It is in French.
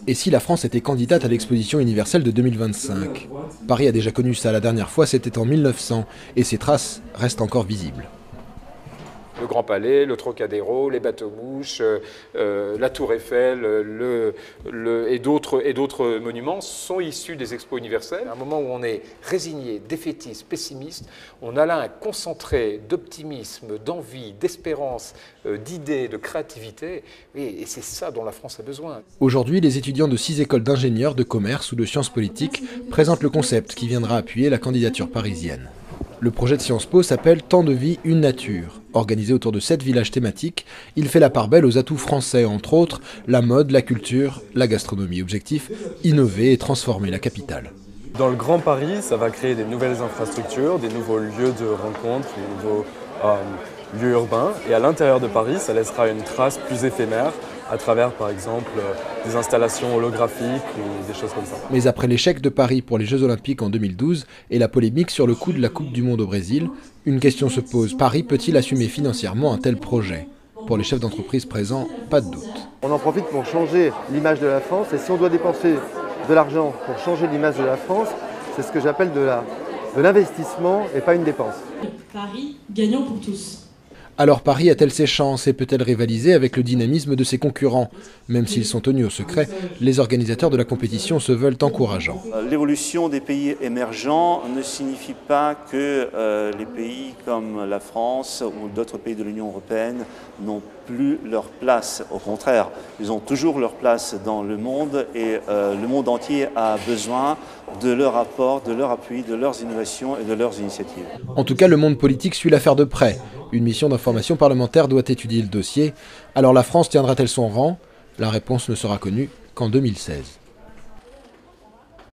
Et si la France était candidate à l'exposition universelle de 2025? Paris a déjà connu ça la dernière fois, c'était en 1900, et ses traces restent encore visibles. Le Grand Palais, le Trocadéro, les bateaux-mouches, la Tour Eiffel et d'autres monuments sont issus des expos universelles. À un moment où on est résigné, défaitiste, pessimiste, on a là un concentré d'optimisme, d'envie, d'espérance, d'idées, de créativité, et c'est ça dont la France a besoin. Aujourd'hui, les étudiants de 6 écoles d'ingénieurs, de commerce ou de sciences politiques présentent le concept qui viendra appuyer la candidature parisienne. Le projet de Sciences Po s'appelle « Temps de vie, une nature ». Organisé autour de 7 villages thématiques, il fait la part belle aux atouts français, entre autres la mode, la culture, la gastronomie. Objectif, innover et transformer la capitale. Dans le Grand Paris, ça va créer des nouvelles infrastructures, des nouveaux lieux de rencontre, des nouveaux lieux urbains. Et à l'intérieur de Paris, ça laissera une trace plus éphémère à travers, par exemple, des installations holographiques ou des choses comme ça. Mais après l'échec de Paris pour les Jeux Olympiques en 2012 et la polémique sur le coût de la Coupe du Monde au Brésil, une question se pose. Paris peut-il assumer financièrement un tel projet? Pour les chefs d'entreprise présents, pas de doute. On en profite pour changer l'image de la France, et si on doit dépenser de l'argent pour changer l'image de la France, c'est ce que j'appelle de l'investissement et pas une dépense. Paris, gagnant pour tous. Alors Paris a-t-elle ses chances et peut-elle rivaliser avec le dynamisme de ses concurrents? Même s'ils sont tenus au secret, les organisateurs de la compétition se veulent encourageants. L'évolution des pays émergents ne signifie pas que les pays comme la France ou d'autres pays de l'Union européenne n'ont plus leur place. Au contraire, ils ont toujours leur place dans le monde, et le monde entier a besoin de leur apport, de leur appui, de leurs innovations et de leurs initiatives. En tout cas, le monde politique suit l'affaire de près. Une mission d'information parlementaire doit étudier le dossier. Alors la France tiendra-t-elle son rang? La réponse ne sera connue qu'en 2016.